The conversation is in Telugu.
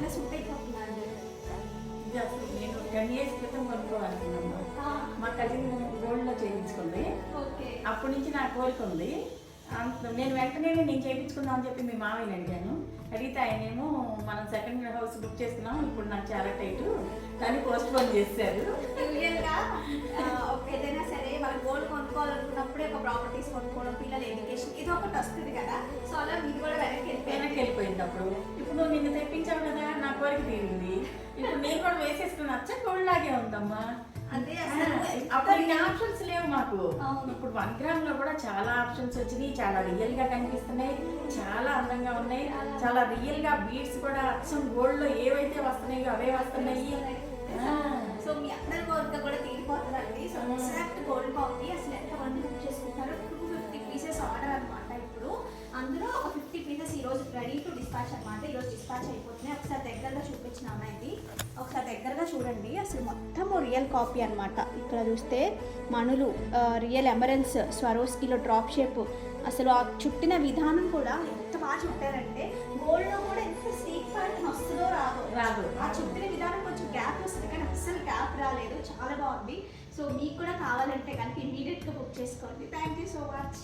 బాగా సూట్ అయిపోతున్నాడు. ఇది అసలు నేను 10 years క్రితం కొనుక్కోవాలనుకున్నాను. మా కజిన్ గోల్డ్లో చేయించుకుంది. అప్పటి నుంచి నా కోరిక ఉంది. నేను వెంటనే నేను చేయించుకుందాం అని చెప్పి మీ మామయ్యని అడిగాను. అడిగితే ఆయనేమో మనం సెకండ్ హౌస్ బుక్ చేసుకున్నాం, ఇప్పుడు నాకు చాలా టైట్ కానీ పోస్ట్ పోన్ చేశారు. యూజువల్గా ఏదైనా సరే వాళ్ళు గోల్డ్ కొనుక్కోవాలనుకున్నప్పుడే ఒక ప్రాపర్టీస్ కొనుక్కోవడం, పిల్లల ఎడ్యుకేషన్ ఇది ఒకటి వస్తుంది కదా. సో అలా మీరు కూడా వెనక్కి వెళ్ళిపోయింది. అప్పుడు ఇప్పుడు నిన్ను తెప్పించావు కదా, నా కోరిక తీరింది. ఇప్పుడు నేను కూడా వేసేసుకుని వచ్చా గోల్డ్ లాగే ఉందమ్మా. అంటే అప్పుడు ఇన్ని ఆప్షన్స్ లేవు మాకు. ఇప్పుడు 1 gram లో కూడా చాలా ఆప్షన్స్ వచ్చినాయి, చాలా రియల్ గా కనిపిస్తున్నాయి, చాలా అందంగా ఉన్నాయి, చాలా రియల్ గా బీడ్స్ కూడా అచ్చం గోల్డ్ లో ఏవైతే వస్తున్నాయో అవే వస్తున్నాయి. సో మీ అందరి కోరిక కూడా తీరిపోతుందండి. సో ఎగ్జాక్ట్ గోల్డ్ కాపీ అసలు ఎంతమంది బుక్ చేసుకుంటారు? 250 pieces ఆర్డర్ అనమాట. ఇప్పుడు అందులో ఒక 50 pieces ఈ రోజు రెడీ టు డిస్పాచ్ అనమాట. ఈరోజు డిస్పాచ్ అయిపోతున్నాయి. ఒకసారి దగ్గరగా చూపించిన అమ్మాయిది ఒకసారి దగ్గరగా చూడండి. అసలు మొత్తము రియల్ కాపీ అనమాట. ఇక్కడ చూస్తే మణులు, రియల్ ఎమరల్స్, స్వరోస్కీలో డ్రాప్ షేప్, అసలు ఆ చుట్టిన విధానం కూడా ఎంత బాగా చుట్టారంటే గోల్డ్లో కూడా ఎంత స్టీక్ ప్యాటర్న్ వస్తుందో రాదు. ఆ చుట్టిన విధానం కొంచెం గ్యాప్ వస్తుంది కానీ అస్సలు గ్యాప్ రాలేదు, చాలా బాగుంది. సో మీకు కూడా కావాలంటే కనుక ఇమీడియట్గా బుక్ చేసుకోండి. Thank you so much.